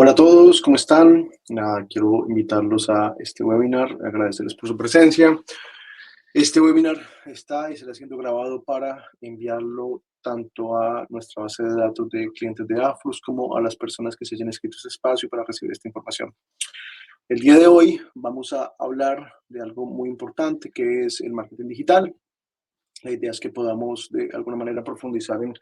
Hola a todos, ¿cómo están? Nada, quiero invitarlos a este webinar, agradecerles por su presencia. Este webinar está y será siendo grabado para enviarlo tanto a nuestra base de datos de clientes de Aflux como a las personas que se hayan inscrito a este espacio para recibir esta información. El día de hoy vamos a hablar de algo muy importante que es el marketing digital. La idea es que podamos de alguna manera profundizar en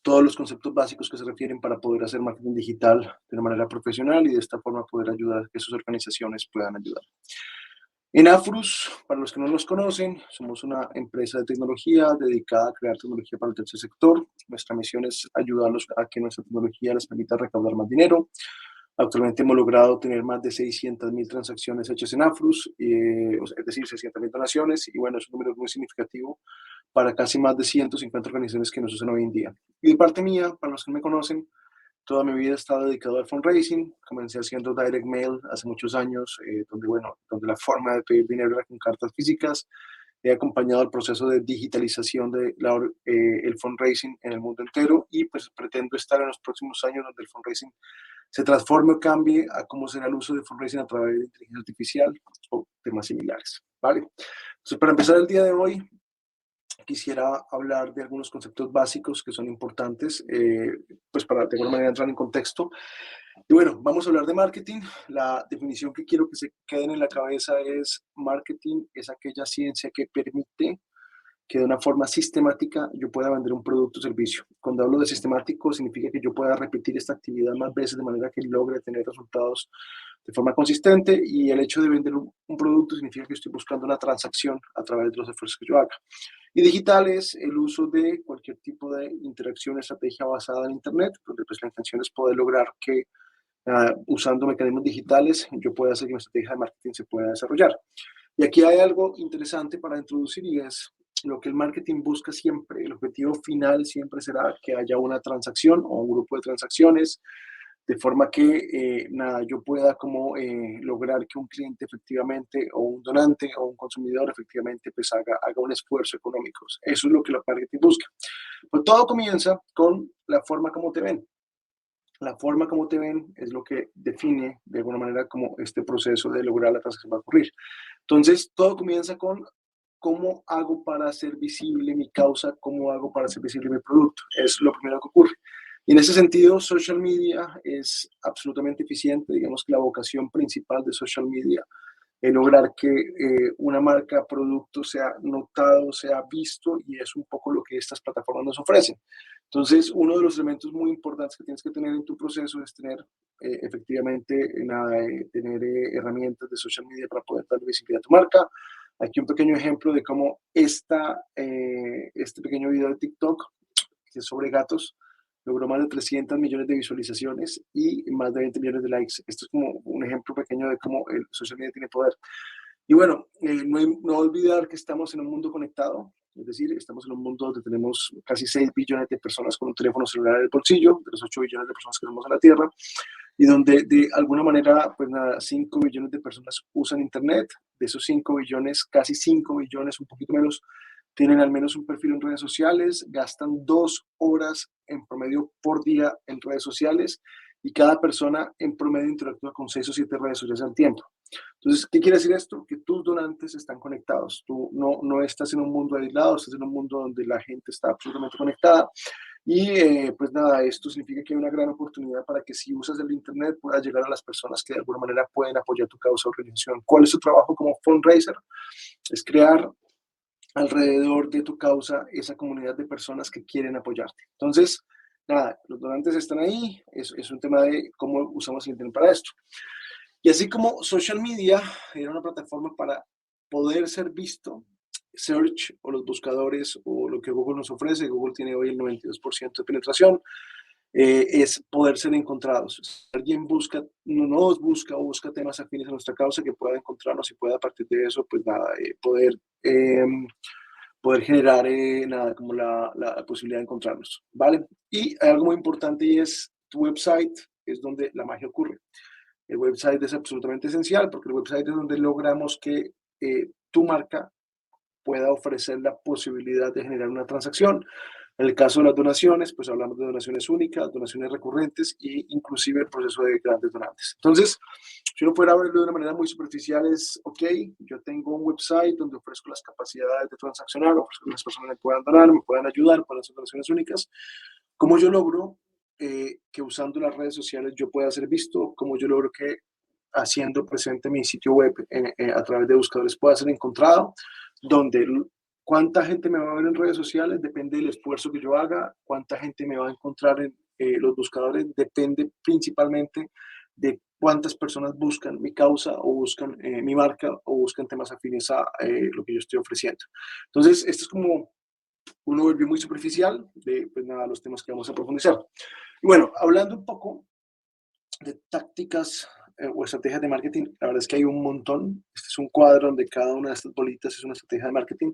todos los conceptos básicos que se refieren para poder hacer marketing digital de una manera profesional y de esta forma poder ayudar a que sus organizaciones puedan ayudar. En Afrus, para los que no nos conocen, somos una empresa de tecnología dedicada a crear tecnología para el tercer sector. Nuestra misión es ayudarlos a que nuestra tecnología les permita recaudar más dinero. Actualmente hemos logrado tener más de 600.000 transacciones hechas en Afrus, es decir, 600.000 donaciones, y bueno, es un número muy significativo para casi más de 150 organizaciones que nos usan hoy en día. Y de parte mía, para los que me conocen, toda mi vida he estado dedicado al fundraising. Comencé haciendo direct mail hace muchos años, donde la forma de pedir dinero era con cartas físicas. He acompañado el proceso de digitalización el fundraising en el mundo entero y pues pretendo estar en los próximos años donde el fundraising se transforme o cambie a cómo será el uso de fundraising a través de inteligencia artificial o temas similares, ¿vale? Entonces, para empezar el día de hoy, quisiera hablar de algunos conceptos básicos que son importantes, pues para de alguna manera entrar en contexto. Y bueno, vamos a hablar de marketing. La definición que quiero que se queden en la cabeza es: marketing es aquella ciencia que permite que de una forma sistemática yo pueda vender un producto o servicio. Cuando hablo de sistemático, significa que yo pueda repetir esta actividad más veces de manera que logre tener resultados de forma consistente, y el hecho de vender un producto significa que estoy buscando una transacción a través de los esfuerzos que yo haga. Y digital es el uso de cualquier tipo de interacción, estrategia basada en Internet, donde pues la intención es poder lograr que usando mecanismos digitales yo pueda hacer que mi estrategia de marketing se pueda desarrollar. Y aquí hay algo interesante para introducir, y es lo que el marketing busca siempre. El objetivo final siempre será que haya una transacción o un grupo de transacciones, de forma que yo pueda como lograr que un cliente efectivamente, o un donante o un consumidor efectivamente pues haga un esfuerzo económico. Eso es lo que el marketing busca. Pues todo comienza con la forma como te ven. La forma como te ven es lo que define de alguna manera cómo este proceso de lograr la transacción va a ocurrir. Entonces, todo comienza con cómo hago para hacer visible mi causa, cómo hago para hacer visible mi producto. Es lo primero que ocurre. Y en ese sentido, social media es absolutamente eficiente. Digamos que la vocación principal de social media es lograr que una marca, producto sea notado, sea visto, y es un poco lo que estas plataformas nos ofrecen. Entonces, uno de los elementos muy importantes que tienes que tener en tu proceso es tener efectivamente tener herramientas de social media para poder dar visibilidad a tu marca. Aquí un pequeño ejemplo de cómo este pequeño video de TikTok, que es sobre gatos, logró más de 300 millones de visualizaciones y más de 20 millones de likes. Esto es como un ejemplo pequeño de cómo el social media tiene poder. Y bueno, no olvidar que estamos en un mundo conectado, es decir, estamos en un mundo donde tenemos casi 6 billones de personas con un teléfono celular en el bolsillo, de los 8 billones de personas que tenemos en la Tierra, y donde de alguna manera, pues nada, 5 billones de personas usan Internet. De esos 5 billones, casi 5 billones, un poquito menos, tienen al menos un perfil en redes sociales, gastan 2 horas en promedio por día en redes sociales, y cada persona en promedio interactúa con 6 o 7 redes sociales al tiempo. Entonces, ¿qué quiere decir esto? Que tus donantes están conectados. Tú no estás en un mundo aislado, estás en un mundo donde la gente está absolutamente conectada. Y pues nada, esto significa que hay una gran oportunidad para que, si usas el Internet, puedas llegar a las personas que de alguna manera pueden apoyar tu causa o organización. ¿Cuál es tu trabajo como fundraiser? Es crear alrededor de tu causa esa comunidad de personas que quieren apoyarte. Entonces, nada, los donantes están ahí. Es un tema de cómo usamos el Internet para esto. Y así como social media era una plataforma para poder ser visto, search o los buscadores o lo que Google nos ofrece, Google tiene hoy el 92% de penetración, es poder ser encontrados. Si alguien nos busca o busca temas afines a nuestra causa, que pueda encontrarnos y pueda a partir de eso, pues nada, poder generar nada como la posibilidad de encontrarnos, ¿vale? Y hay algo muy importante, y es tu website, es donde la magia ocurre. El website es absolutamente esencial, porque el website es donde logramos que tu marca pueda ofrecer la posibilidad de generar una transacción. En el caso de las donaciones, pues hablamos de donaciones únicas, donaciones recurrentes e inclusive el proceso de grandes donantes. Entonces, si uno fuera a verlo de una manera muy superficial es, ok, yo tengo un website donde ofrezco las capacidades de transaccionar, ofrezco que las personas me puedan donar, me puedan ayudar para hacer donaciones únicas. ¿Cómo yo logro que usando las redes sociales yo pueda ser visto? ¿Cómo yo logro que haciendo presente mi sitio web a través de buscadores pueda ser encontrado? Donde cuánta gente me va a ver en redes sociales depende del esfuerzo que yo haga, cuánta gente me va a encontrar en los buscadores depende principalmente de cuántas personas buscan mi causa o buscan mi marca o buscan temas afines a lo que yo estoy ofreciendo. Entonces, esto es como un overview muy superficial de pues, nada, los temas que vamos a profundizar. Y bueno, hablando un poco de tácticas o estrategias de marketing, la verdad es que hay un montón. Este es un cuadro donde cada una de estas bolitas es una estrategia de marketing,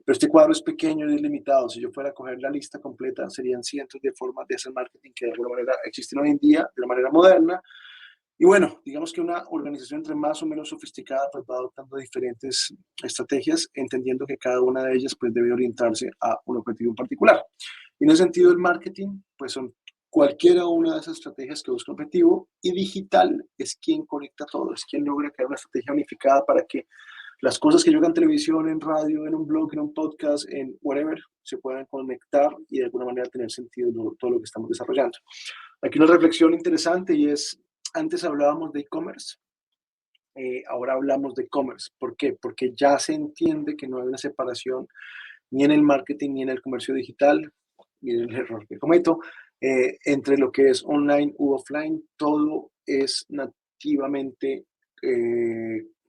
pero este cuadro es pequeño y es limitado. Si yo fuera a coger la lista completa, serían cientos de formas de hacer marketing que de alguna manera existen hoy en día, de una manera moderna. Y bueno, digamos que una organización entre más o menos sofisticada pues va adoptando diferentes estrategias, entendiendo que cada una de ellas pues debe orientarse a un objetivo en particular. Y en ese sentido el marketing pues son cualquiera una de esas estrategias que busca un objetivo y digital es quien conecta todo, es quien logra crear una estrategia unificada para que las cosas que yo haga en televisión, en radio, en un blog, en un podcast, en whatever, se puedan conectar y de alguna manera tener sentido todo lo que estamos desarrollando. Aquí una reflexión interesante y es, antes hablábamos de e-commerce, ahora hablamos de e-commerce. ¿Por qué? Porque ya se entiende que no hay una separación ni en el marketing ni en el comercio digital, y el error que cometo, entre lo que es online u offline, todo es nativamente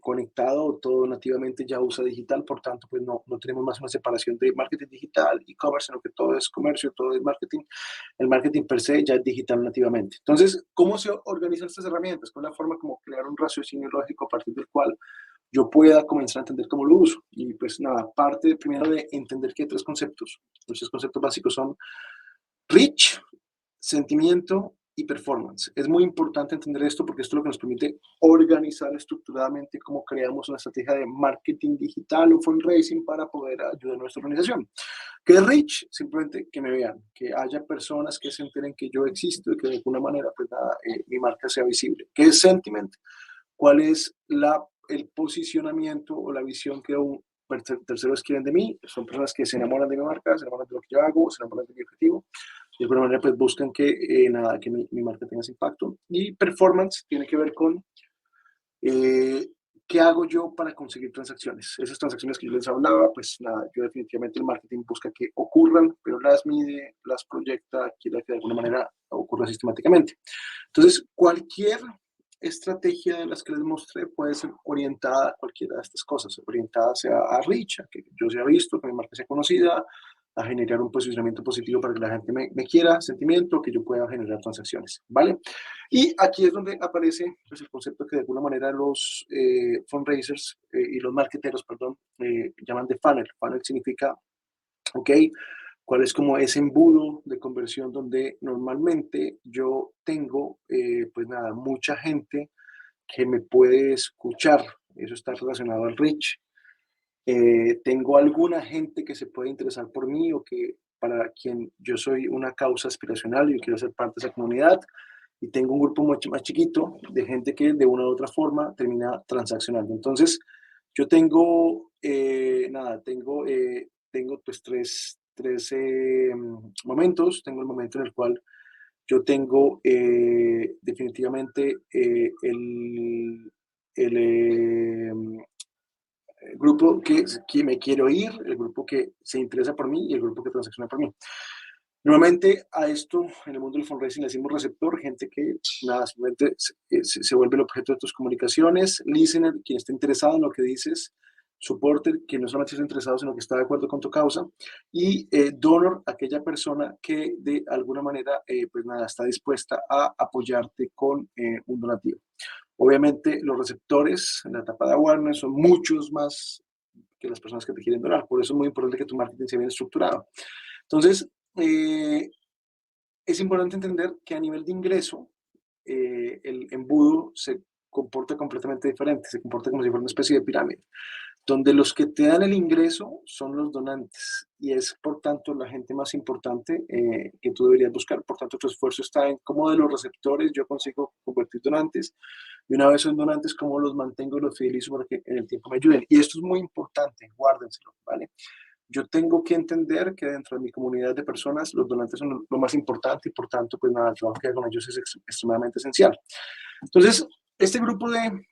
conectado, todo nativamente ya usa digital, por tanto, pues no tenemos más una separación de marketing digital, e-commerce, sino que todo es comercio, todo es marketing. El marketing per se ya es digital nativamente. Entonces, ¿cómo se organizan estas herramientas? Con una forma como crear un raciocinio lógico a partir del cual yo pueda comenzar a entender cómo lo uso. Y pues nada, parte primero de entender que hay tres conceptos. Los tres conceptos básicos son reach, sentimiento y performance. Es muy importante entender esto porque esto es lo que nos permite organizar estructuradamente cómo creamos una estrategia de marketing digital o fundraising para poder ayudar a nuestra organización. ¿Qué es reach? Simplemente que me vean, que haya personas que se enteren que yo existo y que de alguna manera pues nada, mi marca sea visible. ¿Qué es sentiment? ¿Cuál es el posicionamiento o la visión que terceros quieren de mí? Son personas que se enamoran de mi marca, se enamoran de lo que yo hago, se enamoran de mi objetivo. De alguna manera, pues buscan que, nada, que mi marca tenga ese impacto. Y performance tiene que ver con eh, qué hago yo para conseguir transacciones. Esas transacciones que yo les hablaba, pues nada, yo definitivamente el marketing busca que ocurran, pero las mide, las proyecta, quiere que de alguna manera ocurra sistemáticamente. Entonces, cualquier estrategia de las que les mostré puede ser orientada a cualquiera de estas cosas, orientada sea a reach, a que yo sea visto, que mi marca sea conocida, a generar un posicionamiento positivo para que la gente me quiera, sentimiento, que yo pueda generar transacciones, ¿vale? Y aquí es donde aparece pues, el concepto que de alguna manera los fundraisers y los marketeros, perdón, llaman de funnel. Funnel significa, ok, cuál es como ese embudo de conversión donde normalmente yo tengo, pues nada, mucha gente que me puede escuchar. Eso está relacionado al reach. Tengo alguna gente que se puede interesar por mí o que para quien yo soy una causa aspiracional y yo quiero ser parte de esa comunidad. Y tengo un grupo mucho más chiquito de gente que de una u otra forma termina transaccionando. Entonces, yo tengo, tengo pues tres momentos. Tengo el momento en el cual yo tengo definitivamente el grupo que me quiere oír, el grupo que se interesa por mí y el grupo que transacciona por mí. Normalmente a esto en el mundo del fundraising le decimos receptor, gente que nada, simplemente se vuelve el objeto de tus comunicaciones, listener, quien está interesado en lo que dices, supporter, que no solamente está interesado, sino que está de acuerdo con tu causa, y donor, aquella persona que de alguna manera pues nada, está dispuesta a apoyarte con un donativo. Obviamente los receptores en la etapa de awareness son muchos más que las personas que te quieren donar, por eso es muy importante que tu marketing sea bien estructurado. Entonces, es importante entender que a nivel de ingreso, el embudo se comporta completamente diferente, se comporta como si fuera una especie de pirámide. donde los que te dan el ingreso son los donantes y es por tanto la gente más importante que tú deberías buscar. Por tanto, tu esfuerzo está en cómo de los receptores yo consigo convertir donantes y una vez son donantes, cómo los mantengo y los fidelizo para que en el tiempo me ayuden. Y esto es muy importante, guárdenselo, ¿vale? Yo tengo que entender que dentro de mi comunidad de personas los donantes son lo más importante y por tanto, pues nada, el trabajo que hago con ellos es extremadamente esencial. Entonces, este grupo de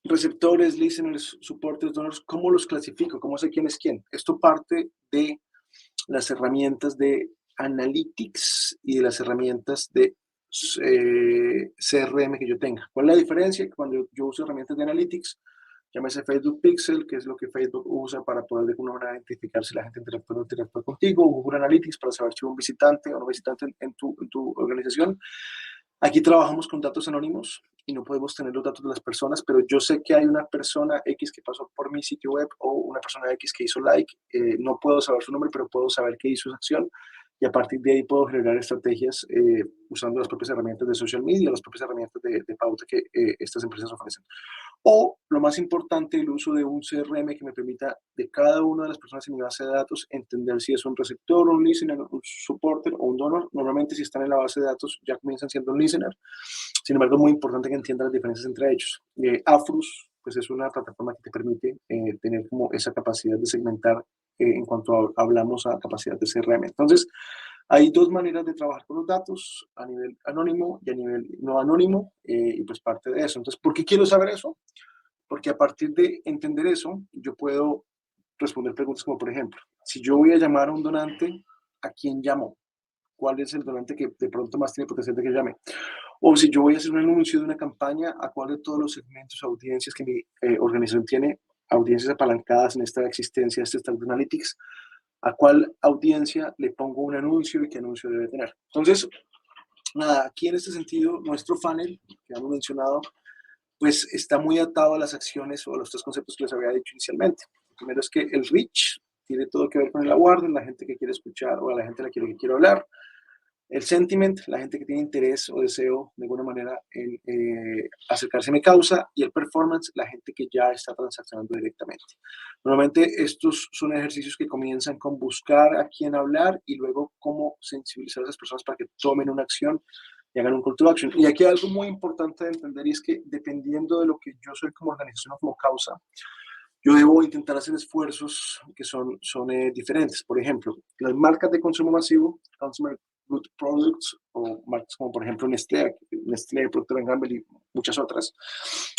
receptores, listeners, supporters, donors, ¿cómo los clasifico? ¿Cómo sé quién es quién? Esto parte de las herramientas de Analytics y de las herramientas de CRM que yo tenga. ¿Cuál es la diferencia? Cuando yo uso herramientas de Analytics, llámese Facebook Pixel, que es lo que Facebook usa para poder de alguna manera identificar si la gente interactúa o no interactúa contigo, Google Analytics para saber si hubo un visitante o no visitante en tu organización. Aquí trabajamos con datos anónimos y no podemos tener los datos de las personas, pero yo sé que hay una persona X que pasó por mi sitio web o una persona X que hizo like. No puedo saber su nombre, pero puedo saber que hizo esa acción y a partir de ahí puedo generar estrategias usando las propias herramientas de social media, las propias herramientas de pauta que estas empresas ofrecen. O, lo más importante, el uso de un CRM que me permita de cada una de las personas en mi base de datos entender si es un receptor, un listener, un supporter o un donor. Normalmente si están en la base de datos ya comienzan siendo un listener. Sin embargo, es muy importante que entiendan las diferencias entre ellos. Afrus, pues es una plataforma que te permite tener como esa capacidad de segmentar en cuanto hablamos a capacidad de CRM. Entonces, hay dos maneras de trabajar con los datos, a nivel anónimo y a nivel no anónimo, y pues parte de eso. Entonces, ¿por qué quiero saber eso? Porque a partir de entender eso, yo puedo responder preguntas como, por ejemplo, si yo voy a llamar a un donante, ¿a quién llamo? ¿Cuál es el donante que de pronto más tiene potencial de que llame? O si yo voy a hacer un anuncio de una campaña, ¿a cuál de todos los segmentos o audiencias que mi organización tiene, audiencias apalancadas en esta existencia, este Stack de Analytics, a cuál audiencia le pongo un anuncio y qué anuncio debe tener? Entonces, nada, aquí en este sentido, nuestro funnel, que hemos mencionado, pues está muy atado a las acciones o a los tres conceptos que les había dicho inicialmente. El primero es que el reach tiene todo que ver con el awareness, la gente que quiere escuchar o a la gente a la que quiere hablar. El sentiment, la gente que tiene interés o deseo de alguna manera en acercarse a mi causa. Y el performance, la gente que ya está transaccionando directamente. Normalmente estos son ejercicios que comienzan con buscar a quién hablar y luego cómo sensibilizar a esas personas para que tomen una acción y hagan un call to action. Y aquí hay algo muy importante de entender y es que dependiendo de lo que yo soy como organización o como causa, yo debo intentar hacer esfuerzos que son diferentes. Por ejemplo, las marcas de consumo masivo, Consumer Good Products, o marcas como por ejemplo Nestlé, Procter & Gamble y muchas otras,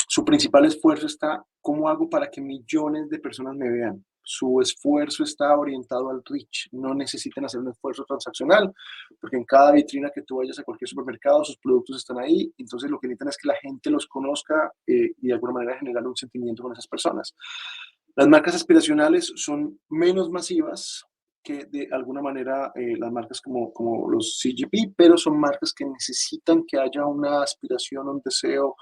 su principal esfuerzo está, ¿cómo hago para que millones de personas me vean? Su esfuerzo está orientado al reach. No necesitan hacer un esfuerzo transaccional, porque en cada vitrina que tú vayas a cualquier supermercado, sus productos están ahí. Entonces, lo que necesitan es que la gente los conozca y de alguna manera generar un sentimiento con esas personas. Las marcas aspiracionales son menos masivas que de alguna manera las marcas como los CGP, pero son marcas que necesitan que haya una aspiración, un deseo,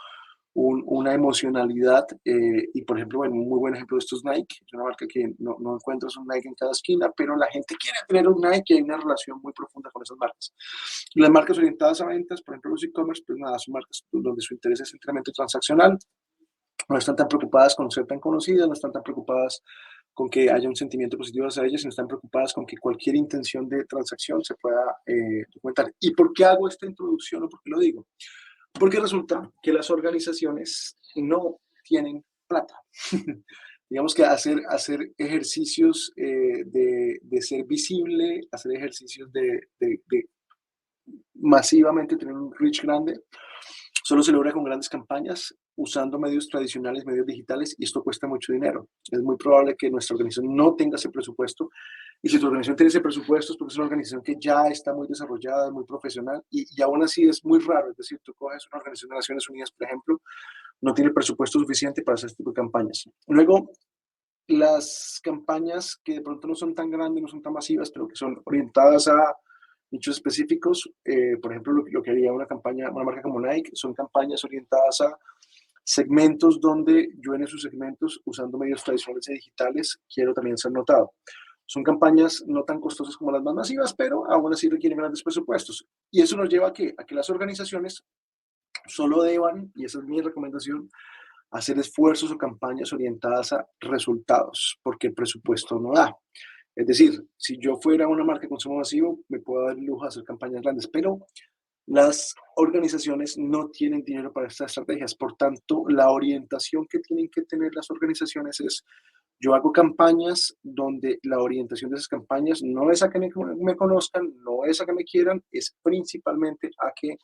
una emocionalidad. Y por ejemplo, bueno, un muy buen ejemplo de esto es Nike. Es una marca que no encuentras un Nike en cada esquina, pero la gente quiere tener un Nike y hay una relación muy profunda con esas marcas. Y las marcas orientadas a ventas, por ejemplo, los e-commerce, pues nada, son marcas donde su interés es enteramente transaccional. No están tan preocupadas con ser tan conocidas, no están tan preocupadas con que haya un sentimiento positivo hacia ellas, sino están preocupadas con que cualquier intención de transacción se pueda documentar. ¿Y por qué hago esta introducción o por qué lo digo? Porque resulta que las organizaciones no tienen plata. Digamos que hacer ejercicios de ser visible, hacer ejercicios de masivamente tener un reach grande, solo se logra con grandes campañas, usando medios tradicionales, medios digitales, y esto cuesta mucho dinero. Es muy probable que nuestra organización no tenga ese presupuesto, y si tu organización tiene ese presupuesto es porque es una organización que ya está muy desarrollada, muy profesional, y aún así es muy raro. Es decir, tú coges una organización de Naciones Unidas, por ejemplo, no tiene presupuesto suficiente para hacer este tipo de campañas. Luego, las campañas que de pronto no son tan grandes, no son tan masivas, pero que son orientadas a nichos específicos, por ejemplo, lo que haría una campaña, una marca como Nike, son campañas orientadas a segmentos donde yo en esos segmentos, usando medios tradicionales y digitales, quiero también ser notado. Son campañas no tan costosas como las más masivas, pero aún así requieren grandes presupuestos. Y eso nos lleva a que las organizaciones solo deban, y esa es mi recomendación, hacer esfuerzos o campañas orientadas a resultados, porque el presupuesto no da. Es decir, si yo fuera una marca de consumo masivo, me puedo dar el lujo de hacer campañas grandes, pero las organizaciones no tienen dinero para estas estrategias. Por tanto, la orientación que tienen que tener las organizaciones es: yo hago campañas donde la orientación de esas campañas no es a que me conozcan, no es a que me quieran, es principalmente a que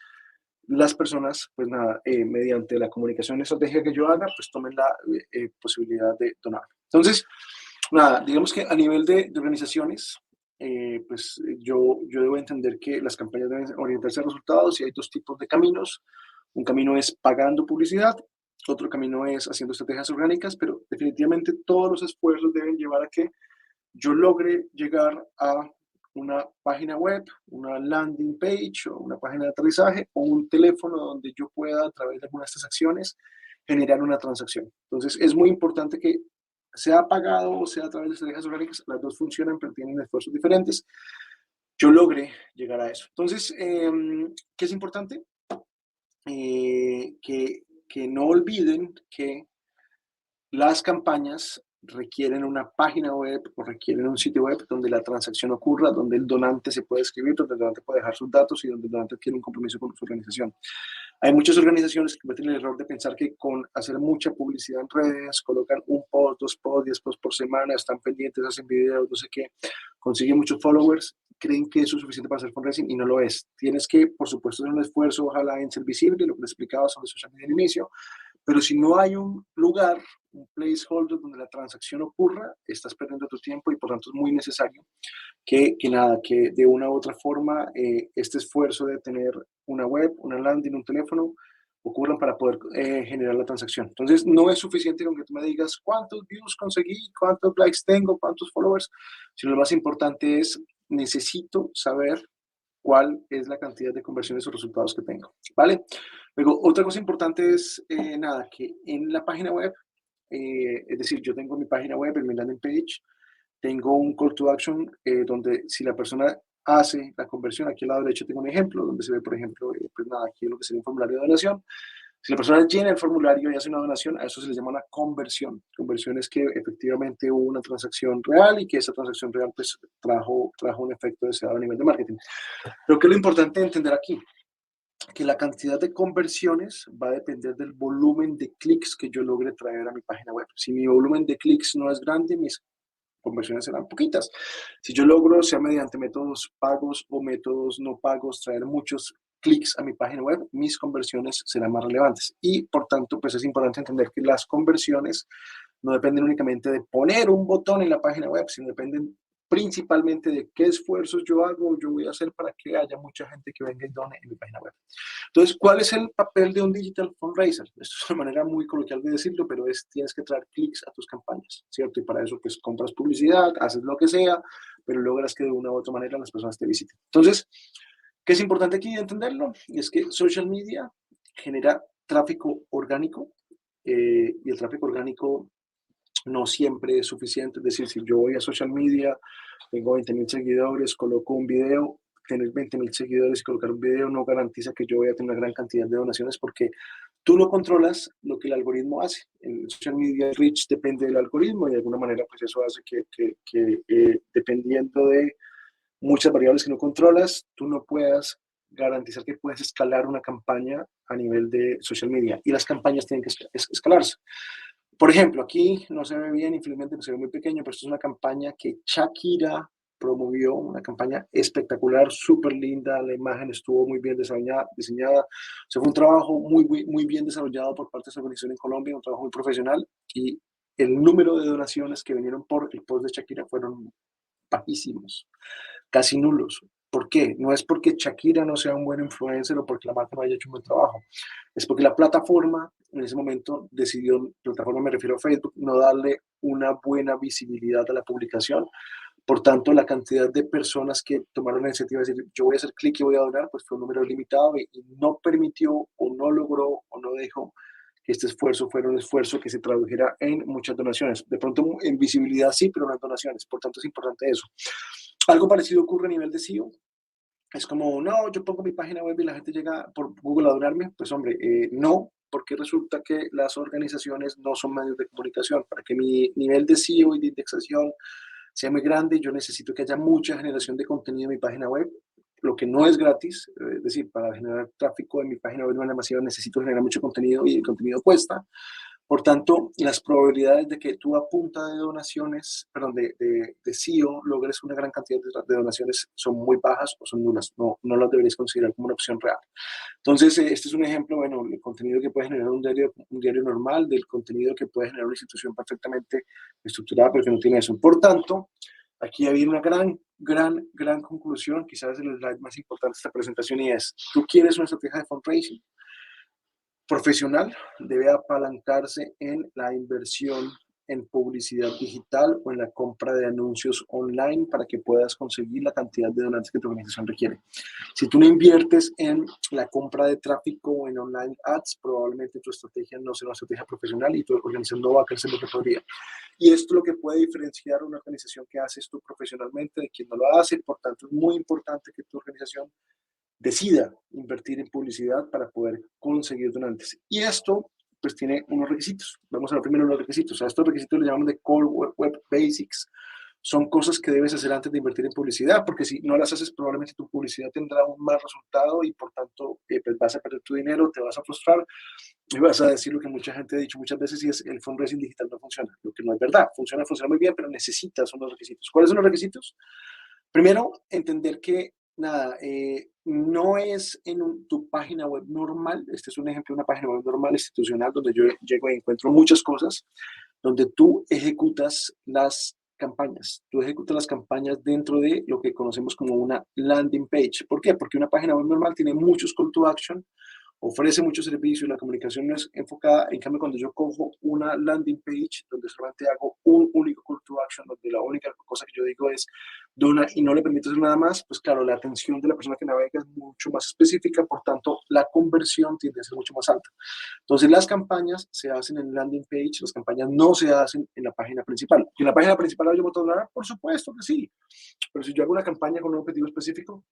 las personas, pues nada, mediante la comunicación estratégica que yo haga, pues tomen la posibilidad de donar. Entonces, nada, digamos que a nivel de organizaciones, pues yo debo entender que las campañas deben orientarse a resultados y hay dos tipos de caminos. Un camino es pagando publicidad, otro camino es haciendo estrategias orgánicas, pero definitivamente todos los esfuerzos deben llevar a que yo logre llegar a una página web, una landing page o una página de aterrizaje o un teléfono donde yo pueda, a través de alguna de estas acciones, generar una transacción. Entonces, es muy importante que sea pagado o sea a través de estrategias orgánicas, las dos funcionan, pero tienen esfuerzos diferentes. Yo logré llegar a eso. Entonces, ¿qué es importante? Que no olviden que las campañas requieren una página web o requieren un sitio web donde la transacción ocurra, donde el donante se puede escribir, donde el donante puede dejar sus datos y donde el donante tiene un compromiso con su organización. Hay muchas organizaciones que cometen el error de pensar que con hacer mucha publicidad en redes, colocan un post, 2 posts, 10 posts por semana, están pendientes, hacen videos, no sé qué, consiguen muchos followers, creen que eso es suficiente para hacer fundraising y no lo es. Tienes que, por supuesto, hacer un esfuerzo, ojalá en ser visible, lo que les explicaba sobre social media al inicio, pero si no hay un lugar, un placeholder donde la transacción ocurra, estás perdiendo tu tiempo y por tanto es muy necesario que de una u otra forma este esfuerzo de tener una web, una landing, un teléfono, ocurran para poder generar la transacción. Entonces, no es suficiente con que tú me digas cuántos views conseguí, cuántos likes tengo, cuántos followers, sino lo más importante es, necesito saber cuál es la cantidad de conversiones o resultados que tengo, ¿vale? Luego, otra cosa importante es, nada, que en la página web, es decir, yo tengo mi página web, en mi landing page, tengo un call to action donde si la persona hace la conversión, aquí al lado derecho tengo un ejemplo donde se ve, por ejemplo, pues nada, aquí lo que sería un formulario de donación. Si la persona llena el formulario y hace una donación, a eso se le llama una conversión. Conversión es que efectivamente hubo una transacción real y que esa transacción real pues trajo un efecto deseado a nivel de marketing. Pero ¿qué es lo importante de entender aquí? Que la cantidad de conversiones va a depender del volumen de clics que yo logre traer a mi página web. Si mi volumen de clics no es grande, mis conversiones serán poquitas. Si yo logro, sea mediante métodos pagos o métodos no pagos, traer muchos clics a mi página web, mis conversiones serán más relevantes. Y por tanto, pues es importante entender que las conversiones no dependen únicamente de poner un botón en la página web, sino dependen principalmente de qué esfuerzos yo hago, yo voy a hacer para que haya mucha gente que venga y done en mi página web. Entonces, ¿cuál es el papel de un digital fundraiser? Esto es una manera muy coloquial de decirlo, pero tienes que traer clics a tus campañas, ¿cierto? Y para eso, pues, compras publicidad, haces lo que sea, pero logras que de una u otra manera las personas te visiten. Entonces, ¿qué es importante aquí entenderlo? Y es que social media genera tráfico orgánico y el tráfico orgánico no siempre es suficiente. Es decir, si yo voy a social media, tengo 20,000 seguidores, coloco un video, tener 20,000 seguidores y colocar un video no garantiza que yo voy a tener una gran cantidad de donaciones porque tú no controlas lo que el algoritmo hace. El social media reach depende del algoritmo y de alguna manera pues eso hace que dependiendo de muchas variables que no controlas, tú no puedas garantizar que puedes escalar una campaña a nivel de social media y las campañas tienen que escalarse. Por ejemplo, aquí no se ve bien, infelizmente se ve muy pequeño, pero esto es una campaña que Shakira promovió, una campaña espectacular, súper linda, la imagen estuvo muy bien diseñada. O sea, fue un trabajo muy bien desarrollado por parte de esa organización en Colombia, un trabajo muy profesional y el número de donaciones que vinieron por el post de Shakira fueron bajísimos, casi nulos. ¿Por qué? No es porque Shakira no sea un buen influencer o porque la marca no haya hecho un buen trabajo. Es porque la plataforma en ese momento decidió, plataforma me refiero a Facebook, no darle una buena visibilidad a la publicación. Por tanto, la cantidad de personas que tomaron la iniciativa de decir, yo voy a hacer clic y voy a donar, pues fue un número limitado y no permitió o no logró o no dejó que este esfuerzo fuera un esfuerzo que se tradujera en muchas donaciones. De pronto en visibilidad sí, pero no en donaciones. Por tanto, es importante eso. Algo parecido ocurre a nivel de SEO. Es como, no, yo pongo mi página web y la gente llega por Google a donarme. Pues hombre, no, porque resulta que las organizaciones no son medios de comunicación. Para que mi nivel de SEO y de indexación sea muy grande, yo necesito que haya mucha generación de contenido en mi página web, lo que no es gratis, es decir, para generar tráfico en mi página web de manera masiva necesito generar mucho contenido y el contenido cuesta. Por tanto, las probabilidades de que tú a punta de donaciones, perdón, de SEO logres una gran cantidad de donaciones son muy bajas o son nulas. No las deberías considerar como una opción real. Entonces, este es un ejemplo, bueno, del contenido que puede generar un diario normal, del contenido que puede generar una institución perfectamente estructurada, pero que no tiene eso. Por tanto, aquí ha habido una gran conclusión, quizás el slide más importante de esta presentación, y es, tú quieres una estrategia de fundraising profesional, debe apalancarse en la inversión en publicidad digital o en la compra de anuncios online para que puedas conseguir la cantidad de donantes que tu organización requiere. Si tú no inviertes en la compra de tráfico o en online ads, probablemente tu estrategia no será una estrategia profesional y tu organización no va a crecer lo que podría. Y esto es lo que puede diferenciar una organización que hace esto profesionalmente de quien no lo hace. Por tanto, es muy importante que tu organización decida invertir en publicidad para poder conseguir donantes. Y esto, pues, tiene unos requisitos. Vamos a ver primero los requisitos. A estos requisitos les llamamos de Core Web Basics. Son cosas que debes hacer antes de invertir en publicidad, porque si no las haces, probablemente tu publicidad tendrá un mal resultado y, por tanto, pues vas a perder tu dinero, te vas a frustrar y vas a decir lo que mucha gente ha dicho muchas veces, y es el fundraising digital no funciona. Lo que no es verdad. Funciona muy bien, pero necesitas unos requisitos. ¿Cuáles son los requisitos? Primero, entender que nada, no es en tu página web normal. Este es un ejemplo de una página web normal institucional donde yo llego y encuentro muchas cosas, donde tú ejecutas las campañas. Tú ejecutas las campañas dentro de lo que conocemos como una landing page. ¿Por qué? Porque una página web normal tiene muchos call to action, ofrece muchos servicios, la comunicación no es enfocada. En cambio, cuando yo cojo una landing page donde solamente hago un único call to action, donde la única cosa que yo digo es dona y no le permito hacer nada más, pues claro, la atención de la persona que navega es mucho más específica, por tanto, la conversión tiende a ser mucho más alta. Entonces, las campañas se hacen en landing page, las campañas no se hacen en la página principal. ¿Y en la página principal yo voy a donar? Por supuesto que sí, pero si yo hago una campaña con un objetivo específico,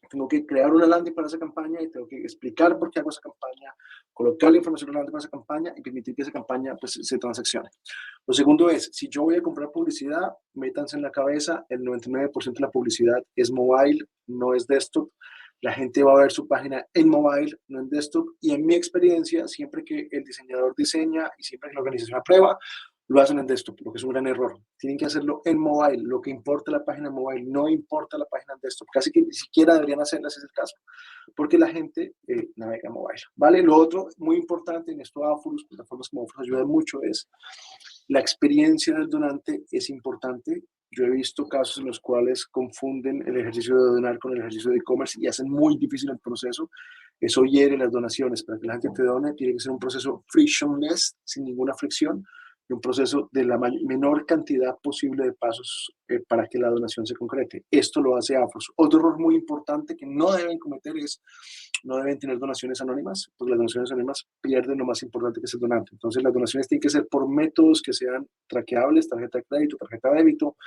tengo que crear una landing para esa campaña y tengo que explicar por qué hago esa campaña, colocar la información en la landing para esa campaña y permitir que esa campaña pues, se transaccione. Lo segundo es, si yo voy a comprar publicidad, métanse en la cabeza, el 99% de la publicidad es mobile, no es desktop. La gente va a ver su página en mobile, no en desktop. Y en mi experiencia, siempre que el diseñador diseña y siempre que la organización aprueba, lo hacen en desktop, lo que es un gran error. Tienen que hacerlo en mobile. Lo que importa la página mobile, no importa la página en desktop. Casi que ni siquiera deberían hacerla, ese es el caso, porque la gente navega mobile. ¿Vale? Lo otro, muy importante, en esto Afurus, plataformas como Afurus ayudan mucho, es la experiencia del donante es importante. Yo he visto casos en los cuales confunden el ejercicio de donar con el ejercicio de e-commerce y hacen muy difícil el proceso. Eso hiere las donaciones. Para que la gente te done, tiene que ser un proceso frictionless, sin ninguna fricción, y un proceso de la menor cantidad posible de pasos para que la donación se concrete. Esto lo hace Afros. Otro error muy importante que no deben cometer es, no deben tener donaciones anónimas, porque las donaciones anónimas pierden lo más importante que es el donante. Entonces, las donaciones tienen que ser por métodos que sean traqueables, tarjeta de crédito, tarjeta de débito,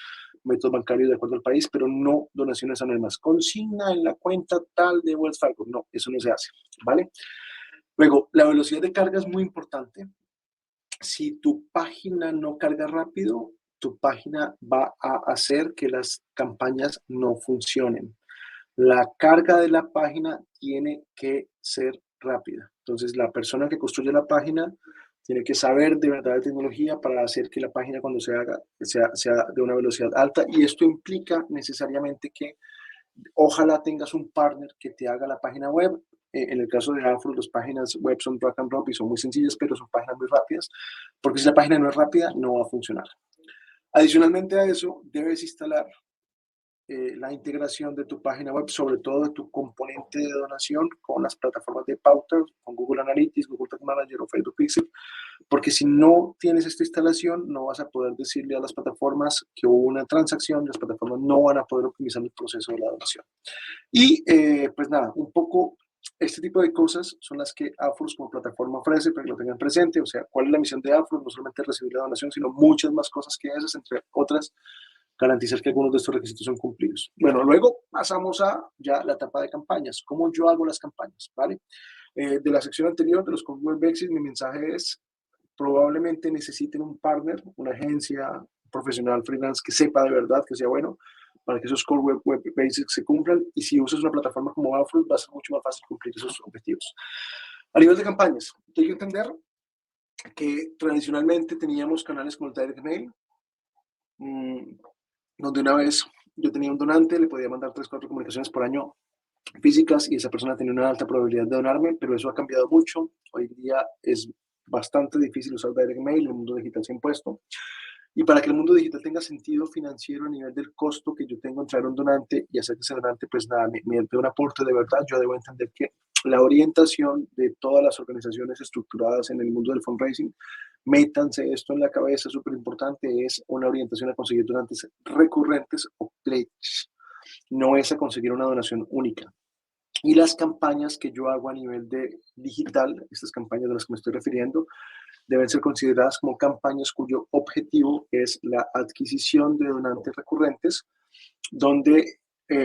métodos bancarios de acuerdo al país, pero no donaciones anónimas. Consigna en la cuenta tal de Wells Fargo. No, eso no se hace, ¿vale? Luego, la velocidad de carga es muy importante. Si tu página no carga rápido, tu página va a hacer que las campañas no funcionen. La carga de la página tiene que ser rápida. Entonces, la persona que construye la página tiene que saber de verdad de tecnología para hacer que la página cuando se haga sea de una velocidad alta. Y esto implica necesariamente que ojalá tengas un partner que te haga la página web. En el caso de Afro, las páginas web son drag and drop y son muy sencillas, pero son páginas muy rápidas, porque si la página no es rápida, no va a funcionar. Adicionalmente a eso, debes instalar la integración de tu página web, sobre todo de tu componente de donación con las plataformas de pauta, con Google Analytics, Google Tag Manager o Facebook Pixel, porque si no tienes esta instalación, no vas a poder decirle a las plataformas que hubo una transacción, las plataformas no van a poder optimizar el proceso de la donación. Y pues nada, un poco este tipo de cosas son las que Afros como plataforma ofrece, para que lo tengan presente. O sea, ¿cuál es la misión de Afros? No solamente recibir la donación, sino muchas más cosas que esas, entre otras, garantizar que algunos de estos requisitos son cumplidos. Bueno, luego pasamos a ya la etapa de campañas. ¿Cómo yo hago las campañas? ¿Vale? De la sección anterior, de los Cold Web Exits, mi mensaje es: probablemente necesiten un partner, una agencia profesional freelance que sepa de verdad, que sea bueno, para que esos Core Web Basics se cumplan. Y si usas una plataforma como Outflow, va a ser mucho más fácil cumplir esos objetivos. A nivel de campañas, hay que entender que tradicionalmente teníamos canales como el Direct Mail, donde una vez yo tenía un donante, le podía mandar 3 o 4 comunicaciones por año físicas y esa persona tenía una alta probabilidad de donarme, pero eso ha cambiado mucho. Hoy día es bastante difícil usar Direct Mail, el mundo digital se ha impuesto. Y para que el mundo digital tenga sentido financiero a nivel del costo que yo tengo en traer un donante y hacer que ese donante, pues nada, me dé un aporte de verdad, yo debo entender que la orientación de todas las organizaciones estructuradas en el mundo del fundraising, métanse esto en la cabeza, súper importante, es una orientación a conseguir donantes recurrentes o pledges, no es a conseguir una donación única. Y las campañas que yo hago a nivel de digital, estas campañas de las que me estoy refiriendo, deben ser consideradas como campañas cuyo objetivo es la adquisición de donantes recurrentes, donde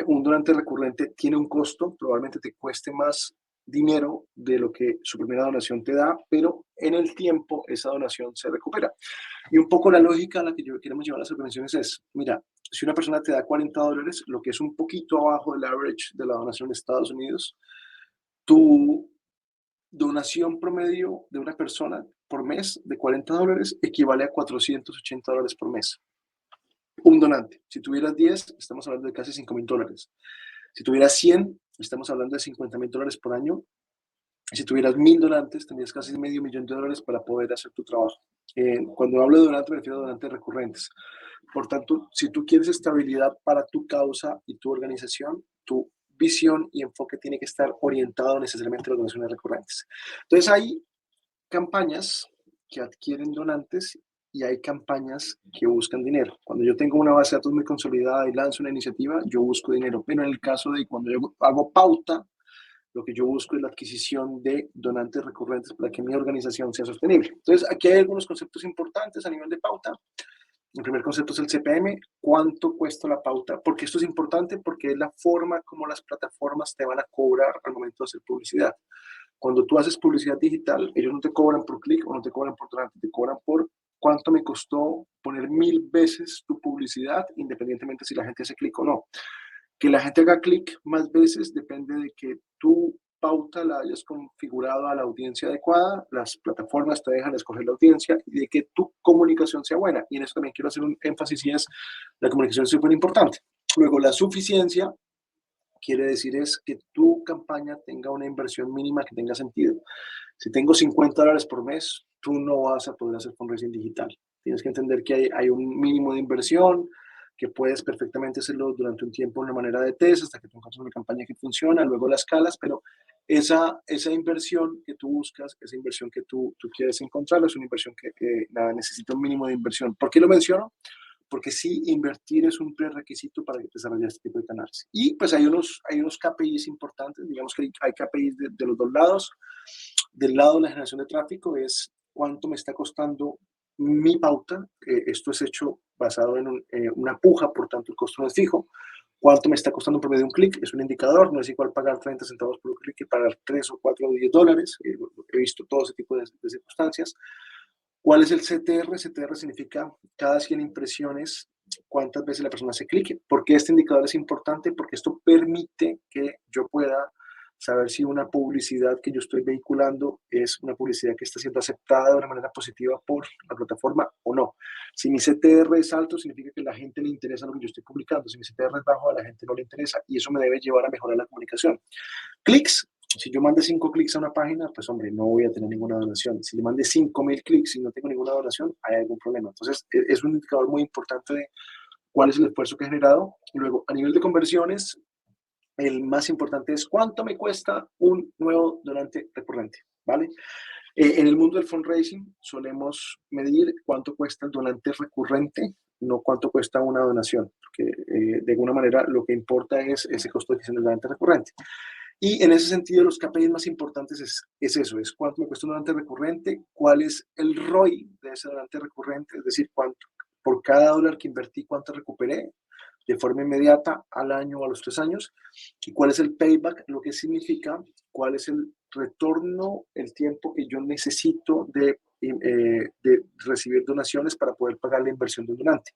un donante recurrente tiene un costo, probablemente te cueste más dinero de lo que su primera donación te da, pero en el tiempo esa donación se recupera. Y un poco la lógica a la que yo queremos llevar las organizaciones es, mira, si una persona te da $40, lo que es un poquito abajo del average de la donación de Estados Unidos, tu donación promedio de una persona por mes de $40 equivale a $480 por mes. Un donante. Si tuvieras 10, estamos hablando de casi $5,000. Si tuvieras 100, estamos hablando de $50,000 por año. Si tuvieras 1,000 donantes, tendrías casi $500,000 para poder hacer tu trabajo. Cuando hablo de donantes, me refiero a donantes recurrentes. Por tanto, si tú quieres estabilidad para tu causa y tu organización, tu visión y enfoque tiene que estar orientado necesariamente a las donaciones recurrentes. Entonces, hay campañas que adquieren donantes y hay campañas que buscan dinero. Cuando yo tengo una base de datos muy consolidada y lanzo una iniciativa, yo busco dinero. Pero en el caso de cuando yo hago pauta, lo que yo busco es la adquisición de donantes recurrentes para que mi organización sea sostenible. Entonces, aquí hay algunos conceptos importantes a nivel de pauta. El primer concepto es el CPM, cuánto cuesta la pauta, porque esto es importante porque es la forma como las plataformas te van a cobrar al momento de hacer publicidad. Cuando tú haces publicidad digital, ellos no te cobran por clic o no te cobran por donante, te cobran por cuánto me costó poner 1,000 veces tu publicidad, independientemente si la gente hace clic o no. Que la gente haga clic más veces depende de que tu pauta la hayas configurado a la audiencia adecuada, las plataformas te dejan escoger la audiencia y de que tu comunicación sea buena. Y en eso también quiero hacer un énfasis y es la comunicación es súper importante. Luego, la suficiencia quiere decir es que tu campaña tenga una inversión mínima que tenga sentido. Si tengo $50 por mes, tú no vas a poder hacer fundraising digital. Tienes que entender que hay un mínimo de inversión, que puedes perfectamente hacerlo durante un tiempo de una manera de test hasta que tú encuentres una campaña que funciona, luego la escalas, pero esa inversión que tú buscas, esa inversión que tú quieres encontrar, es una inversión que nada, necesita un mínimo de inversión. ¿Por qué lo menciono? Porque sí, invertir es un prerequisito para desarrollar este tipo de canales. Y pues hay unos KPIs importantes, digamos que hay KPIs de los dos lados. Del lado de la generación de tráfico es cuánto me está costando mi pauta. Esto es hecho basado en una puja, por tanto el costo no es fijo. ¿Cuánto me está costando un promedio de un clic? Es un indicador, no es igual pagar 30 centavos por un clic que pagar 3 o 4 o $10. He visto todo ese tipo de circunstancias. ¿Cuál es el CTR? CTR significa cada 100 impresiones, cuántas veces la persona hace clic. ¿Por qué este indicador es importante? Porque esto permite que yo pueda saber si una publicidad que yo estoy vehiculando es una publicidad que está siendo aceptada de una manera positiva por la plataforma o no. Si mi CTR es alto, significa que a la gente le interesa lo que yo estoy publicando. Si mi CTR es bajo, a la gente no le interesa y eso me debe llevar a mejorar la comunicación. Clics. Si yo mande 5 clics a una página, pues hombre, no voy a tener ninguna donación. Si yo mande 5,000 clics y no tengo ninguna donación, hay algún problema. Entonces, es un indicador muy importante de cuál es el esfuerzo que he generado. Y luego, a nivel de conversiones, el más importante es cuánto me cuesta un nuevo donante recurrente, ¿vale? En el mundo del fundraising solemos medir cuánto cuesta el donante recurrente, no cuánto cuesta una donación, porque de alguna manera lo que importa es ese costo de adquisición del donante recurrente. Y en ese sentido, los KPIs más importantes es eso, es cuánto me cuesta un donante recurrente, cuál es el ROI de ese donante recurrente, es decir, cuánto por cada dólar que invertí, cuánto recuperé de forma inmediata al año o a los 3 años, y cuál es el payback, lo que significa cuál es el retorno el tiempo que yo necesito de recibir donaciones para poder pagar la inversión de un donante.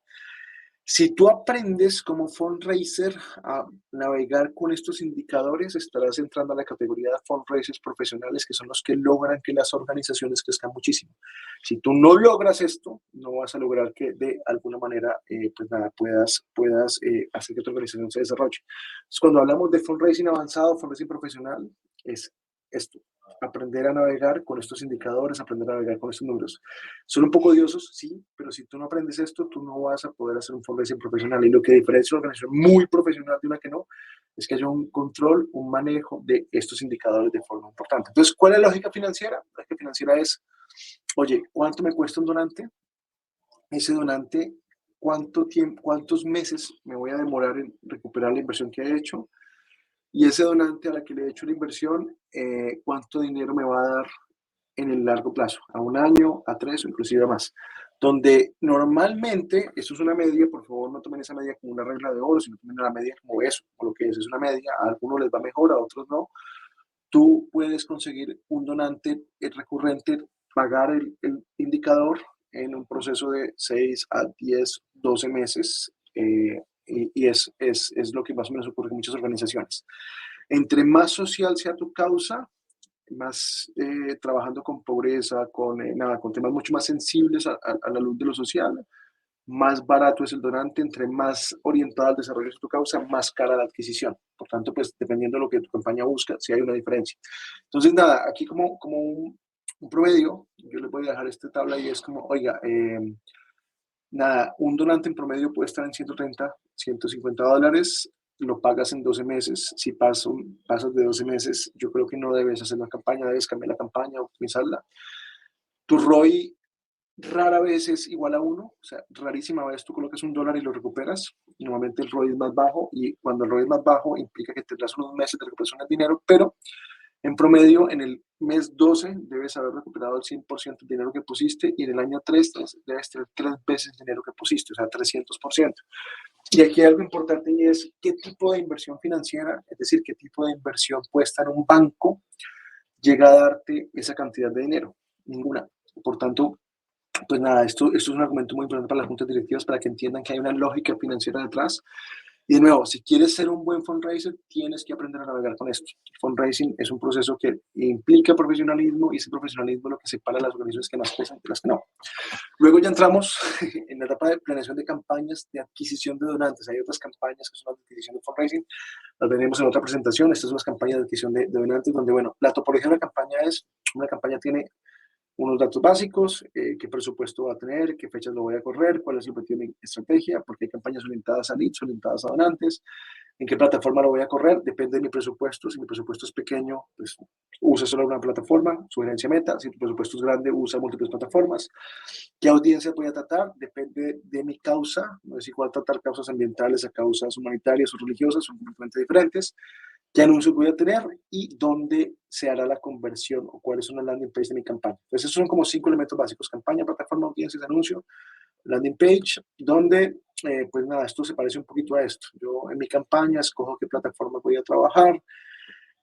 Si tú aprendes como fundraiser a navegar con estos indicadores, estarás entrando a la categoría de fundraisers profesionales, que son los que logran que las organizaciones crezcan muchísimo. Si tú no logras esto, no vas a lograr que de alguna manera pues nada, puedas hacer que tu organización se desarrolle. Entonces, cuando hablamos de fundraising avanzado, fundraising profesional, es esto: aprender a navegar con estos indicadores, aprender a navegar con estos números. Son un poco odiosos, sí, pero si tú no aprendes esto, tú no vas a poder hacer un fundraising profesional. Y lo que diferencia una organización muy profesional de una que no, es que haya un control, un manejo de estos indicadores de forma importante. Entonces, ¿cuál es la lógica financiera? La lógica financiera es, oye, ¿cuánto me cuesta un donante? Ese donante, ¿cuánto tiempo, cuántos meses me voy a demorar en recuperar la inversión que he hecho? Y ese donante a la que le he hecho la inversión, ¿cuánto dinero me va a dar en el largo plazo? A un año, a 3 o inclusive a más. Donde normalmente, esto es una media, por favor no tomen esa media como una regla de oro, sino tomen la media como eso, como lo que es una media. A algunos les va mejor, a otros no. Tú puedes conseguir un donante recurrente, pagar el indicador en un proceso de 6 a 10, 12 meses. Y es lo que más o menos ocurre en muchas organizaciones. Entre más social sea tu causa, más trabajando con pobreza, con temas mucho más sensibles a la luz de lo social, más barato es el donante. Entre más orientado al desarrollo de tu causa, más cara la adquisición. Por tanto, pues dependiendo de lo que tu campaña busca, sí hay una diferencia. Entonces, nada, aquí como un promedio, yo les voy a dejar esta tabla y es como, oiga, nada, un donante en promedio puede estar en 130, 150 dólares, lo pagas en 12 meses. Si pasas de 12 meses, yo creo que no debes hacer la campaña, debes cambiar la campaña, optimizarla. Tu ROI rara vez es igual a 1, o sea, rarísima vez tú colocas $1 y lo recuperas. Normalmente el ROI es más bajo, y cuando el ROI es más bajo implica que tendrás unos meses de recuperación del dinero, pero en promedio, en el mes 12 debes haber recuperado el 100% del dinero que pusiste, y en el año 3 debes tener 3 veces el dinero que pusiste, o sea, 300%. Y aquí hay algo importante, y es qué tipo de inversión financiera, es decir, qué tipo de inversión puesta en un banco llega a darte esa cantidad de dinero. Ninguna. Por tanto, pues nada, esto es un argumento muy importante para las juntas directivas, para que entiendan que hay una lógica financiera detrás. Y de nuevo, si quieres ser un buen fundraiser, tienes que aprender a navegar con esto. El fundraising es un proceso que implica profesionalismo, y ese profesionalismo es lo que separa a las organizaciones que más pesan de las que no. Luego ya entramos en la etapa de planeación de campañas de adquisición de donantes. Hay otras campañas que son las de adquisición de fundraising, las veremos en otra presentación. Estas son las campañas de adquisición de donantes, donde, bueno, la topología de la campaña es, una campaña tiene unos datos básicos: qué presupuesto va a tener, qué fechas lo voy a correr, cuál es el objetivo de mi estrategia, porque hay campañas orientadas a leads, orientadas a donantes, en qué plataforma lo voy a correr, depende de mi presupuesto. Si mi presupuesto es pequeño, pues usa solo una plataforma, sugerencia meta. Si tu presupuesto es grande, usa múltiples plataformas. ¿Qué audiencia voy a tratar? Depende de mi causa. No es igual tratar causas ambientales a causas humanitarias o religiosas, son completamente diferentes. ¿Qué anuncios voy a tener y dónde se hará la conversión, o cuáles son las landing pages de mi campaña? Entonces, esos son como 5 elementos básicos: campaña, plataforma, audiencias, anuncio, landing page, donde, pues nada, esto se parece un poquito a esto. Yo en mi campaña escojo qué plataforma voy a trabajar.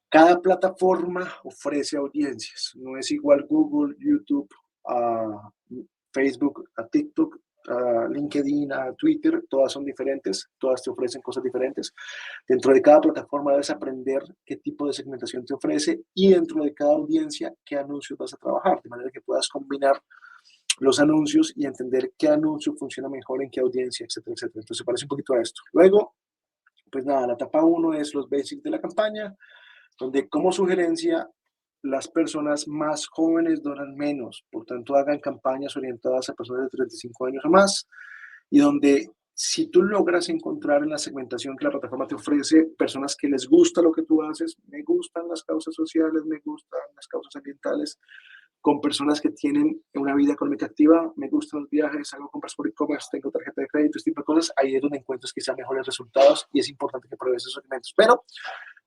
Cada plataforma ofrece audiencias. No es igual Google, YouTube, a Facebook, a TikTok, a LinkedIn, a Twitter. Todas son diferentes, todas te ofrecen cosas diferentes. Dentro de cada plataforma debes aprender qué tipo de segmentación te ofrece, y dentro de cada audiencia qué anuncios vas a trabajar, de manera que puedas combinar los anuncios y entender qué anuncio funciona mejor en qué audiencia, etcétera, etcétera. Entonces se parece un poquito a esto. Luego, pues nada, la etapa 1 es los basics de la campaña, donde como sugerencia, las personas más jóvenes donan menos, por tanto hagan campañas orientadas a personas de 35 años o más, y donde, si tú logras encontrar en la segmentación que la plataforma te ofrece personas que les gusta lo que tú haces, me gustan las causas sociales, me gustan las causas ambientales, con personas que tienen una vida económica activa, me gustan los viajes, hago compras por e-commerce, tengo tarjeta de crédito, este tipo de cosas, ahí es donde encuentras quizá mejores resultados, y es importante que pruebes esos segmentos. Pero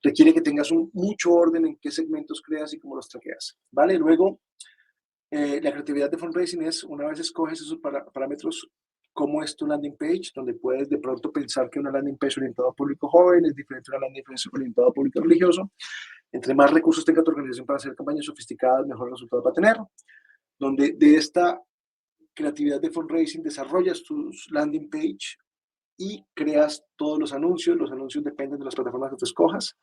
requiere que tengas mucho orden en qué segmentos creas y cómo los traqueas, ¿vale? Luego, la creatividad de fundraising es, una vez escoges esos parámetros, cómo es tu landing page, donde puedes de pronto pensar que una landing page orientada a público joven es diferente a una landing page orientada a público religioso. Entre más recursos tenga tu organización para hacer campañas sofisticadas, mejor resultado va a tener. Donde de esta creatividad de fundraising desarrollas tu landing page y creas todos los anuncios. Los anuncios dependen de las plataformas que tú escojas.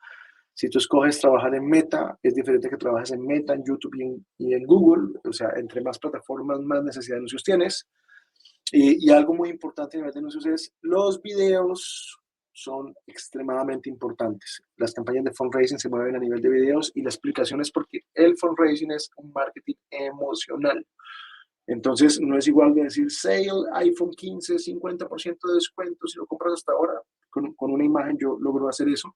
Si tú escoges trabajar en Meta, es diferente que trabajes en Meta, en YouTube y en Google. O sea, entre más plataformas, más necesidad de anuncios tienes. Y algo muy importante a nivel de anuncios es los videos son extremadamente importantes. Las campañas de fundraising se mueven a nivel de videos y la explicación es porque el fundraising es un marketing emocional. Entonces, no es igual de decir sale, iPhone 15, 50% de descuento si lo compras hasta ahora. Con una imagen yo logro hacer eso,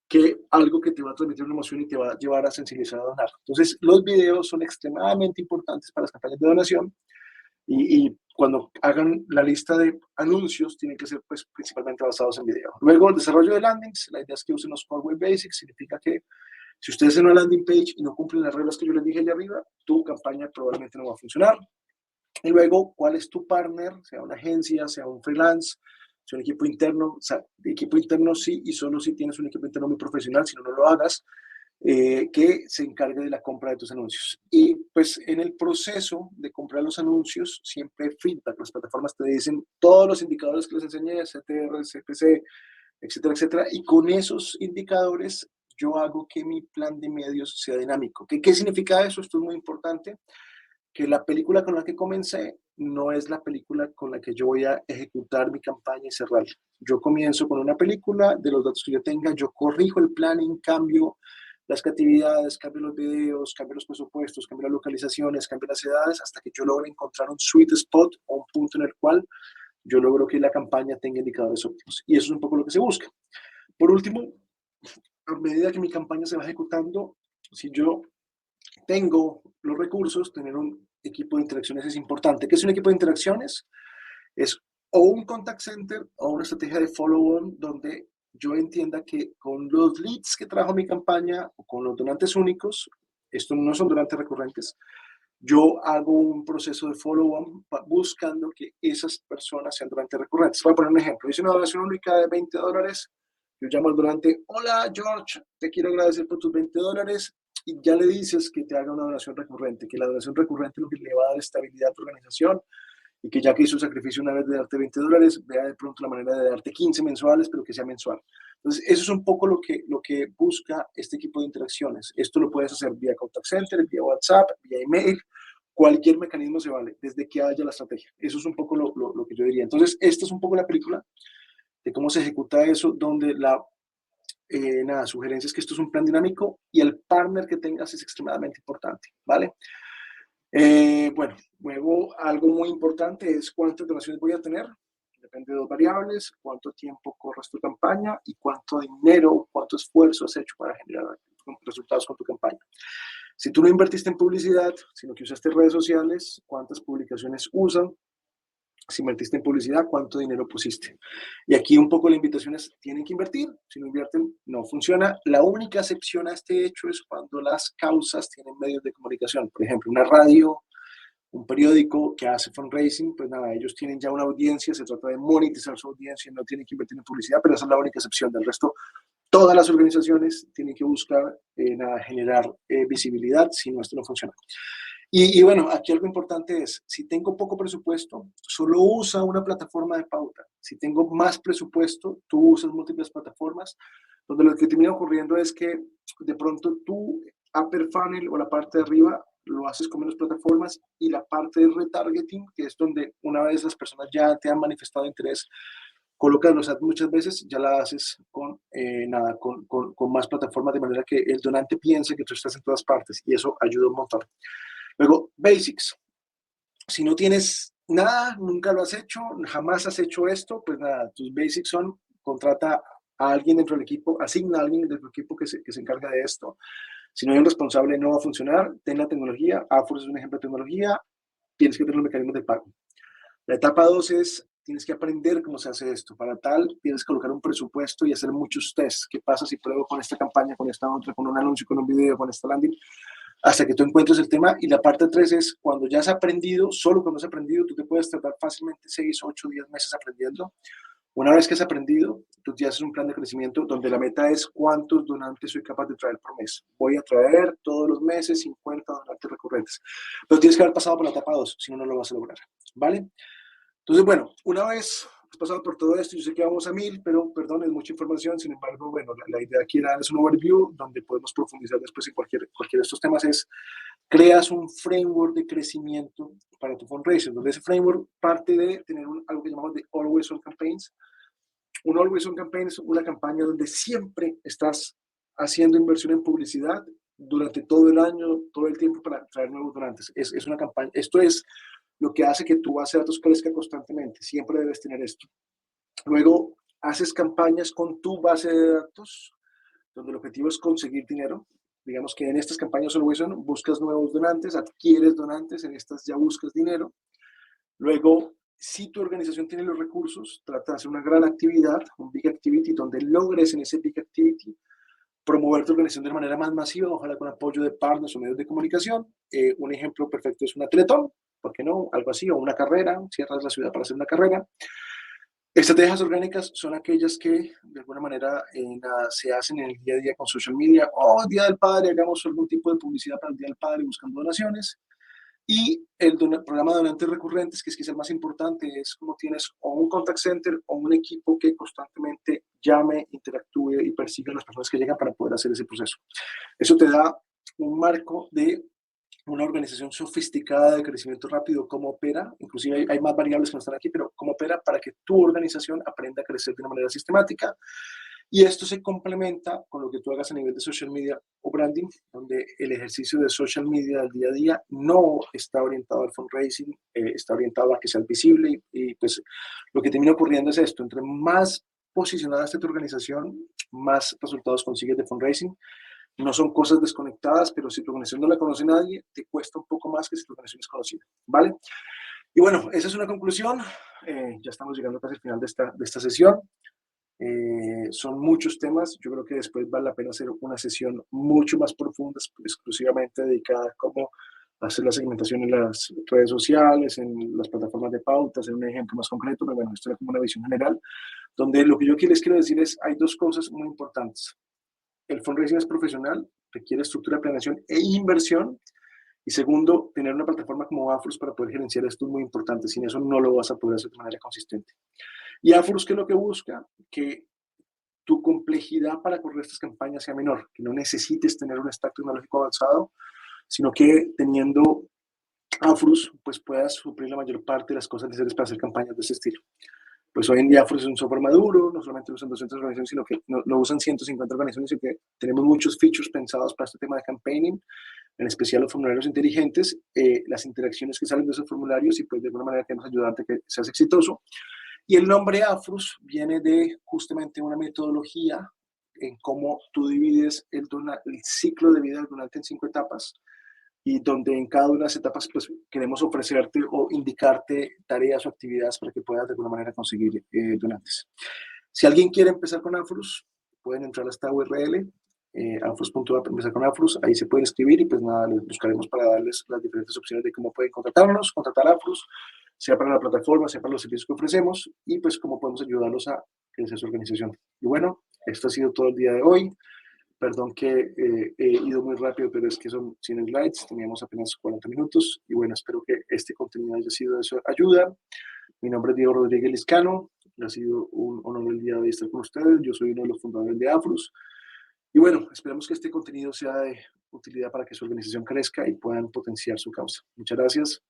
que algo que te va a transmitir una emoción y te va a llevar a sensibilizar a donar. Entonces, los videos son extremadamente importantes para las campañas de donación y cuando hagan la lista de anuncios, tienen que ser pues, principalmente basados en video. Luego, el desarrollo de landings. La idea es que usen los Core Web Basics. Significa que si ustedes hacen una landing page y no cumplen las reglas que yo les dije allá arriba, tu campaña probablemente no va a funcionar. Y luego, ¿cuál es tu partner? Sea una agencia, sea un freelance, sea un equipo interno. O sea, de equipo interno sí, y solo si tienes un equipo interno muy profesional, si no, no lo hagas, que se encargue de la compra de tus anuncios. Y pues en el proceso de comprar los anuncios, siempre hay feedback. Las plataformas te dicen todos los indicadores que les enseñé, CTR, CPC, etcétera, etcétera. Y con esos indicadores yo hago que mi plan de medios sea dinámico. ¿Qué significa eso? Esto es muy importante, que la película con la que comencé no es la película con la que yo voy a ejecutar mi campaña y cerrar. Yo comienzo con una película, de los datos que yo tenga, yo corrijo el planning, cambio las creatividades, cambio los videos, cambio los presupuestos, cambio las localizaciones, cambio las edades, hasta que yo logre encontrar un sweet spot o un punto en el cual yo logro que la campaña tenga indicadores óptimos. Y eso es un poco lo que se busca. Por último, a medida que mi campaña se va ejecutando, si yo tengo los recursos, tener un equipo de interacciones es importante. ¿Qué es un equipo de interacciones? Es o un contact center o una estrategia de follow-on donde yo entienda que con los leads que trajo mi campaña o con los donantes únicos, estos no son donantes recurrentes, yo hago un proceso de follow-on buscando que esas personas sean donantes recurrentes. Voy a poner un ejemplo. Hice una donación única de $20. Yo llamo al donante, hola George, te quiero agradecer por tus $20. Y ya le dices que te haga una donación recurrente, que la donación recurrente es lo que le va a dar estabilidad a tu organización y que ya que hizo el sacrificio una vez de darte $20, vea de pronto la manera de darte 15 mensuales, pero que sea mensual. Entonces, eso es un poco lo que busca este equipo de interacciones. Esto lo puedes hacer vía contact center, vía WhatsApp, vía email, cualquier mecanismo se vale, desde que haya la estrategia. Eso es un poco lo que yo diría. Entonces, esta es un poco la película de cómo se ejecuta eso, donde sugerencia es que esto es un plan dinámico y el partner que tengas es extremadamente importante, ¿vale? Bueno, luego algo muy importante es cuántas donaciones voy a tener. Depende de dos variables, cuánto tiempo corres tu campaña y cuánto dinero, cuánto esfuerzo has hecho para generar resultados con tu campaña. Si tú no invertiste en publicidad, sino que usaste redes sociales, cuántas publicaciones usan. Si invertiste en publicidad, cuánto dinero pusiste. Y aquí un poco la invitación es, tienen que invertir. Si no invierten, no funciona. La única excepción a este hecho es cuando las causas tienen medios de comunicación. Por ejemplo, una radio, un periódico que hace fundraising, pues nada, ellos tienen ya una audiencia, se trata de monetizar su audiencia, no tienen que invertir en publicidad, pero esa es la única excepción. Del resto, todas las organizaciones tienen que buscar generar visibilidad, si no, esto no funciona. Y bueno, aquí algo importante es, si tengo poco presupuesto, solo usa una plataforma de pauta. Si tengo más presupuesto, tú usas múltiples plataformas, donde lo que termina ocurriendo es que de pronto tú, upper funnel o la parte de arriba, lo haces con menos plataformas y la parte de retargeting, que es donde una vez las personas ya te han manifestado interés, colocas los ads muchas veces, ya la haces con más plataformas de manera que el donante piense que tú estás en todas partes y eso ayuda un montón. Luego, basics. Si no tienes nada, nunca lo has hecho, jamás has hecho esto, pues nada, tus basics son, contrata a alguien dentro del equipo, asigna a alguien dentro del equipo que se encarga de esto. Si no hay un responsable, no va a funcionar. Ten la tecnología. Afore es un ejemplo de tecnología. Tienes que tener los mecanismos de pago. La etapa 2 es, tienes que aprender cómo se hace esto. Para tal, tienes que colocar un presupuesto y hacer muchos tests. ¿Qué pasa si pruebo con esta campaña, con esta otra, con un anuncio, con un video, con esta landing? Hasta que tú encuentres el tema. Y la parte 3 es, cuando ya has aprendido, solo cuando has aprendido, tú te puedes tardar fácilmente 6, 8, 10 meses aprendiendo. Una vez que has aprendido, tú ya haces un plan de crecimiento donde la meta es cuántos donantes soy capaz de traer por mes. Voy a traer todos los meses 50 donantes recurrentes. Pero tienes que haber pasado por la etapa 2, si no, no lo vas a lograr. ¿Vale? Entonces, bueno, una vez has pasado por todo esto, yo sé que vamos a 1000, pero perdón, es mucha información. Sin embargo, bueno, la idea aquí era darles un overview donde podemos profundizar después en cualquier de estos temas. Es creas un framework de crecimiento para tu fundraising, donde ese framework parte de tener algo que llamamos de Always On Campaigns. Un Always On Campaign es una campaña donde siempre estás haciendo inversión en publicidad durante todo el año, todo el tiempo para traer nuevos donantes. Es una campaña, esto es lo que hace que tu base de datos crezca constantemente. Siempre debes tener esto. Luego, haces campañas con tu base de datos, donde el objetivo es conseguir dinero. Digamos que en estas campañas Always On buscas nuevos donantes, adquieres donantes, en estas ya buscas dinero. Luego, si tu organización tiene los recursos, trata de hacer una gran actividad, un big activity, donde logres en ese big activity promover tu organización de manera más masiva, ojalá con apoyo de partners o medios de comunicación. Un ejemplo perfecto es una teletón, ¿por qué no? Algo así, o una carrera, cierras la ciudad para hacer una carrera. Estrategias orgánicas son aquellas que de alguna manera se hacen en el día a día con social media. Oh, Día del Padre, hagamos algún tipo de publicidad para el Día del Padre buscando donaciones. Y el programa de donantes recurrentes, que es el más importante, es como tienes o un contact center o un equipo que constantemente llame, interactúe y persiga a las personas que llegan para poder hacer ese proceso. Eso te da un marco de una organización sofisticada de crecimiento rápido, cómo opera, inclusive hay más variables que no están aquí, pero cómo opera para que tu organización aprenda a crecer de una manera sistemática. Y esto se complementa con lo que tú hagas a nivel de social media o branding, donde el ejercicio de social media del día a día no está orientado al fundraising, está orientado a que sea visible y pues lo que termina ocurriendo es esto, entre más posicionada esté tu organización, más resultados consigues de fundraising. No son cosas desconectadas, pero si tu organización no la conoce nadie, te cuesta un poco más que si tu organización es conocida, ¿vale? Y bueno, esa es una conclusión. Ya estamos llegando casi al final de esta sesión. Son muchos temas. Yo creo que después vale la pena hacer una sesión mucho más profunda, exclusivamente dedicada a cómo hacer la segmentación en las redes sociales, en las plataformas de pautas, en un ejemplo más concreto, pero bueno, esto es como una visión general, donde lo que yo aquí les quiero decir es, hay dos cosas muy importantes. El fundraising es profesional, requiere estructura de planeación e inversión. Y segundo, tener una plataforma como Afrus para poder gerenciar esto es muy importante. Sin eso no lo vas a poder hacer de manera consistente. Y Afrus, ¿qué es lo que busca? Que tu complejidad para correr estas campañas sea menor, que no necesites tener un stack tecnológico avanzado, sino que teniendo Afrus, pues puedas suplir la mayor parte de las cosas necesarias para hacer campañas de ese estilo. Pues hoy en día Afrus es un software maduro, no solamente lo usan 200 organizaciones, sino que lo usan 150 organizaciones, sino que tenemos muchos features pensados para este tema de campaigning, en especial los formularios inteligentes, las interacciones que salen de esos formularios y pues de alguna manera queremos ayudarte a que seas exitoso. Y el nombre Afrus viene de justamente una metodología en cómo tú divides el ciclo de vida del donante en 5 etapas y donde en cada una de las etapas pues queremos ofrecerte o indicarte tareas o actividades para que puedas de alguna manera conseguir donantes. Si alguien quiere empezar con Afrus, pueden entrar a esta URL, afrus.app, empezar con Afrus, ahí se pueden escribir y pues nada, les buscaremos para darles las diferentes opciones de cómo pueden contratarnos, contratar Afrus, sea para la plataforma, sea para los servicios que ofrecemos y pues cómo podemos ayudarlos a crecer su organización. Y bueno, esto ha sido todo el día de hoy. Perdón que he ido muy rápido, pero es que son 100 slides, teníamos apenas 40 minutos y bueno, espero que este contenido haya sido de su ayuda. Mi nombre es Diego Rodríguez Liscano, ha sido un honor el día de hoy estar con ustedes, yo soy uno de los fundadores de Afrus y bueno, esperamos que este contenido sea de utilidad para que su organización crezca y puedan potenciar su causa. Muchas gracias.